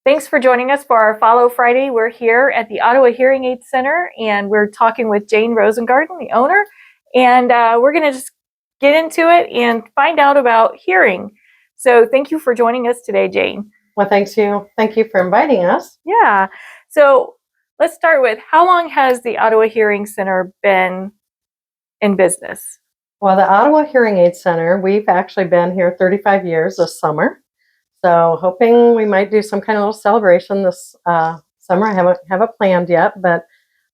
Thanks for joining us for our Follow Friday. We're here at the Ottawa Hearing Aid Center, and we're talking with Jane Rosengarten, the owner, and we're going to just get into it and find out about hearing. So thank you for joining us today, Jane. Well, thank you. Thank you for inviting us. Yeah. So let's start with, how long has the Ottawa Hearing Center been in business? Well, the Ottawa Hearing Aid Center, we've actually been here 35 years this summer. So hoping we might do some kind of little celebration this summer. I haven't it planned yet, but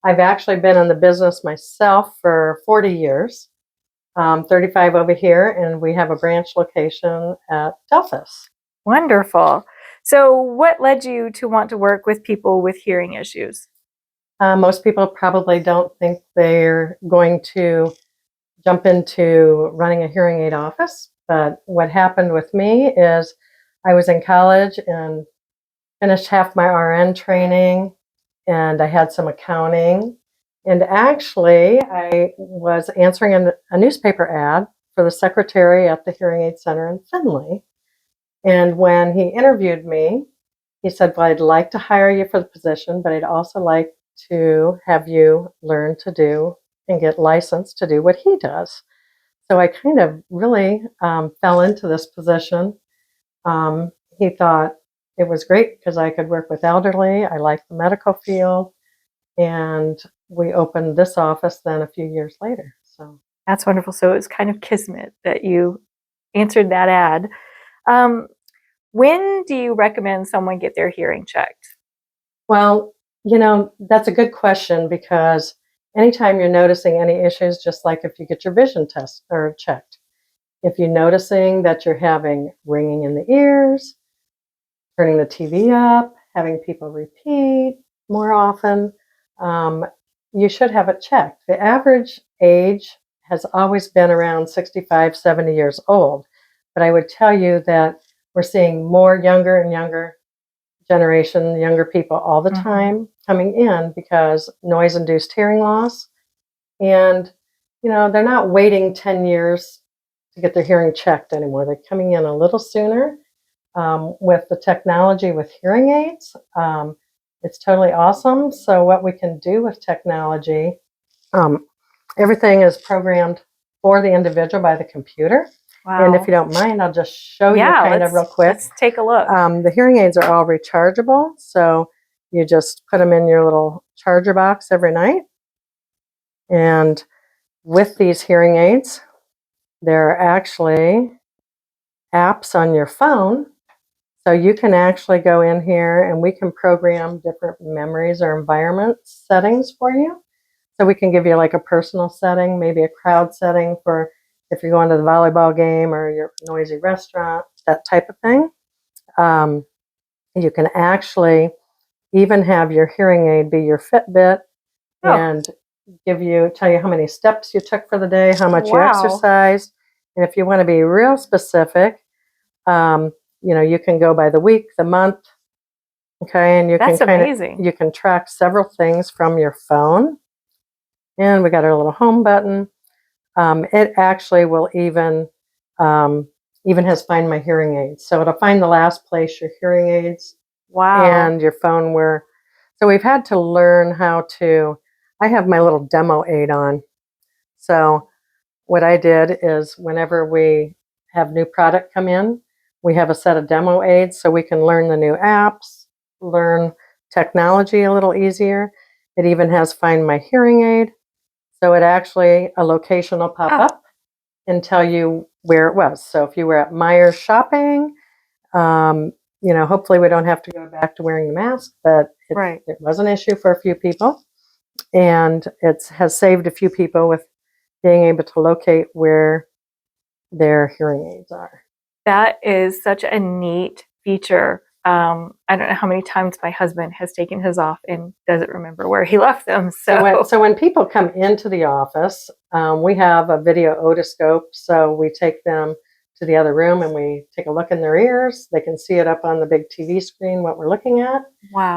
I've actually been in the business myself for 40 years, 35 over here, and we have a branch location at Delphos. Wonderful. So what led you to want to work with people with hearing issues? Most people probably don't think they're going to jump into running a hearing aid office, but what happened with me is I was in college and finished half my RN training, and I had some accounting. And actually, I was answering a newspaper ad for the secretary at the Hearing Aid Center in Findlay. And when he interviewed me, he said, well, I'd like to hire you for the position, but I'd also like to have you learn to do and get licensed to do what he does. So I kind of really fell into this position. He thought it was great because I could work with elderly. I liked the medical field, and we opened this office then a few years later. So that's wonderful. So it was kind of kismet that you answered that ad. When do you recommend someone get their hearing checked? Well, that's a good question, because anytime you're noticing any issues, just like if you get your vision test or checked, if you're noticing that you're having ringing in the ears, turning the TV up, having people repeat more often, you should have it checked. The average age has always been around 65, 70 years old. But I would tell you that we're seeing more younger and younger generation, younger people all the time coming in because noise-induced hearing loss. And, they're not waiting 10 years to get their hearing checked anymore. They're coming in a little sooner. With the technology with hearing aids, it's totally awesome. So what we can do with technology, everything is programmed for the individual by the computer. Wow. And if you don't mind, I'll just show you kind of real quick. Let's take a look. The hearing aids are all rechargeable. So you just put them in your little charger box every night. And with these hearing aids, there are actually apps on your phone. So you can actually go in here and we can program different memories or environment settings for you. So we can give you like a personal setting, maybe a crowd setting for if you're going to the volleyball game or your noisy restaurant, that type of thing. You can actually even have your hearing aid be your Fitbit and tell you how many steps you took for the day, how much you exercised. And if you want to be real specific, you can go by the week, the month, okay, and That's amazing. You can track several things from your phone. And we got our little home button. It actually will even has Find My Hearing Aids. So it'll find the last place your hearing aids and your phone were. So we've had to learn how to, I have my little demo aid on. So what I did is whenever we have new product come in, we have a set of demo aids so we can learn the new apps, learn technology a little easier. It even has Find My Hearing Aid. So it actually, a location will pop up and tell you where it was. So if you were at Myers shopping, hopefully we don't have to go back to wearing the mask, but it was an issue for a few people. And it has saved a few people with being able to locate where their hearing aids are. That is such a neat feature. I don't know how many times my husband has taken his off and doesn't remember where he left them. So when people come into the office, we have a video otoscope. So we take them to the other room and we take a look in their ears. They can see it up on the big TV screen, what we're looking at,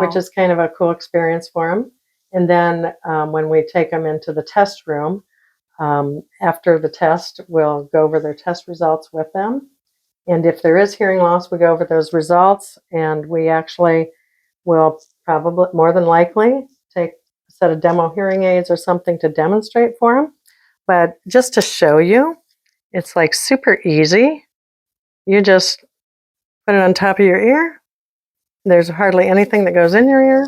which is kind of a cool experience for them. And then when we take them into the test room, after the test, we'll go over their test results with them. And if there is hearing loss, we go over those results, and we actually we'll probably, more than likely, take a set of demo hearing aids or something to demonstrate for them. But just to show you, it's like super easy. You just put it on top of your ear. There's hardly anything that goes in your ear.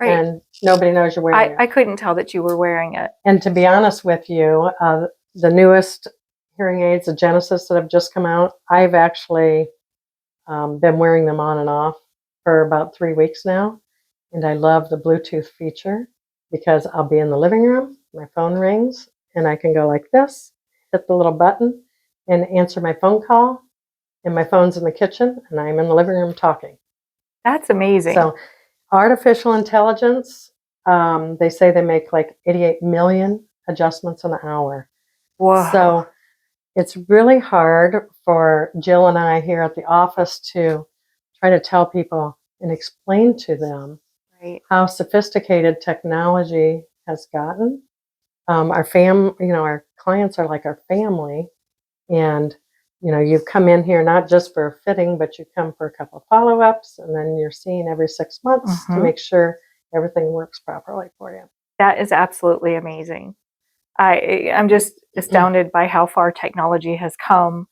Right. And nobody knows you're wearing it. I couldn't tell that you were wearing it. And to be honest with you, the newest hearing aids, the Genesis that have just come out, I've actually been wearing them on and off for about 3 weeks now. And I love the Bluetooth feature because I'll be in the living room, my phone rings, and I can go like this, hit the little button, and answer my phone call. And my phone's in the kitchen, and I'm in the living room talking. That's amazing. So artificial intelligence, they say they make like 88 million adjustments an hour. Whoa. So it's really hard for Jill and I here at the office to try to tell people and explain to them how sophisticated technology has gotten. Our clients are like our family, and you come in here not just for a fitting, but you come for a couple of follow-ups, and then you're seen every 6 months to make sure everything works properly for you. That is absolutely amazing. I'm just astounded by how far technology has come.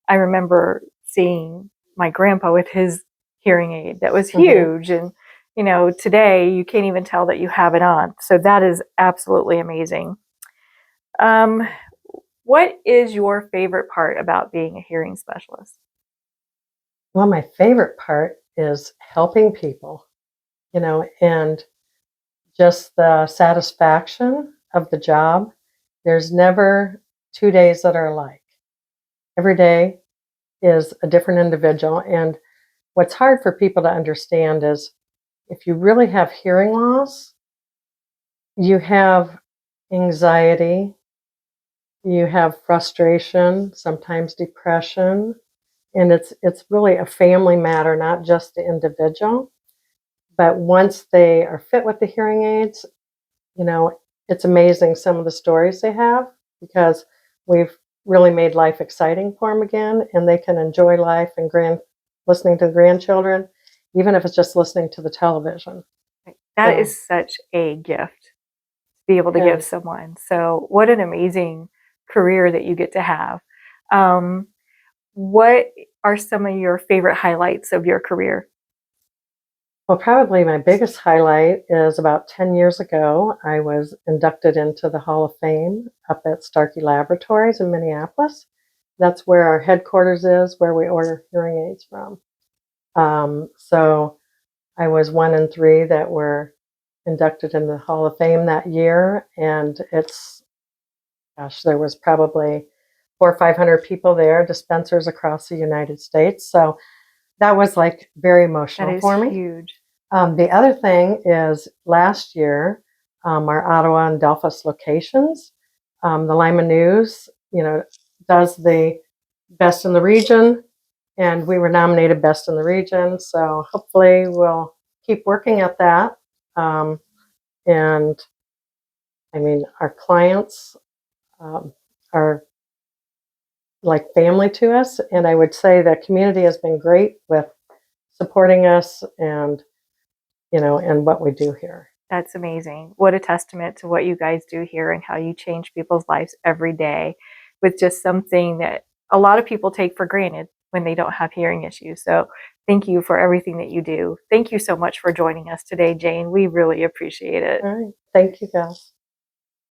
I remember seeing my grandpa with his hearing aid that was huge, and today you can't even tell that you have it on. So that is absolutely amazing. What is your favorite part about being a hearing specialist? Well, my favorite part is helping people, and just the satisfaction of the job. There's never 2 days that are alike. Every day is a different individual. And what's hard for people to understand is if you really have hearing loss, you have anxiety, you have frustration, sometimes depression, and it's really a family matter, not just the individual. But once they are fit with the hearing aids, it's amazing some of the stories they have, because we've really made life exciting for them again, and they can enjoy life and listening to grandchildren, even if it's just listening to the television. That is such a gift to be able to give someone. So what an amazing career that you get to have. What are some of your favorite highlights of your career? Well, probably my biggest highlight is about 10 years ago, I was inducted into the Hall of Fame up at Starkey Laboratories in Minneapolis. That's where our headquarters is, where we order hearing aids from. So I was one in 3 that were inducted into the Hall of Fame that year. And there was probably 400 or 500 people there, dispensers across the United States. So that was like very emotional for me. That is huge. The other thing is last year, our Ottawa and Delphos locations, the Lima News, does the best in the region, and we were nominated best in the region. So hopefully we'll keep working at that. And I mean, our clients are like family to us, and I would say the community has been great with supporting us and and what we do here. That's amazing. What a testament to what you guys do here and how you change people's lives every day with just something that a lot of people take for granted when they don't have hearing issues. So thank you for everything that you do. Thank you so much for joining us today, Jane. We really appreciate it. All right. Thank you, guys.